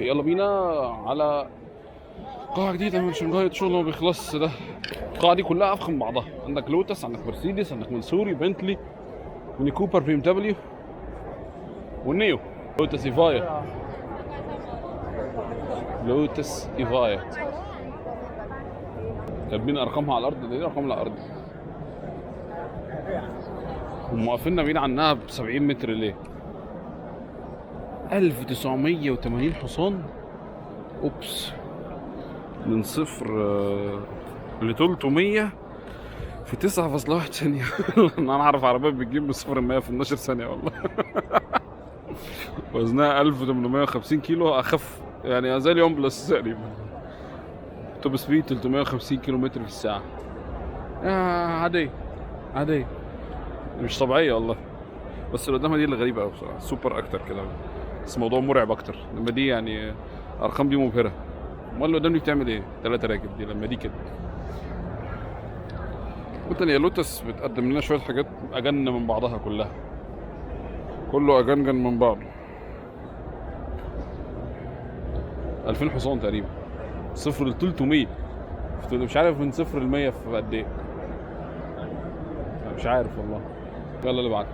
يلا بينا على قاعة جديدة من شنغهاي. شغل ما بيخلصش ده. القاعة دي كلها أفخم من بعضها، عندك لوتس، عندك مرسيدس، عندك منسوري، بنتلي، ميني كوبر، بي ام دبليو، والنيو. لوتس ايفايا، لوتس ايفايا كاتبين أرقامها على الأرض. دي أرقام على الأرض. هم واقفين بعيد عنها ب 70 متر ليه؟ 1980 حصان. اوبس. من صفر ل 300 في 9.1 ثانية. انا اعرف عربيات بتجيب من صفر ل 100 في 12 ثانية والله. وزنها 1850 كيلو، اخف يعني زي اليوم بلس تقريبا. توب سبيد 350 كيلو متر في الساعة. عادية عادية، مش طبيعية والله. بس اللي قدامها دي اللي غريبة قوي بصراحة، سوبر اكتر كده. بس الموضوع مرعب اكتر لما دي يعني ارقام دي مبهرة. امال اللي قدام دي بتعمل ايه؟ 3 راكب دي لما دي كده. مثلا يا لوتس بتقدم لنا شوية حاجات أجن من بعضها كلها. كله أجنجن من بعضه. 2000 حصان تقريبا. صفر ل 300. مش عارف من صفر ل 100 في قد إيه. مش عارف والله. يلا اللي بعده.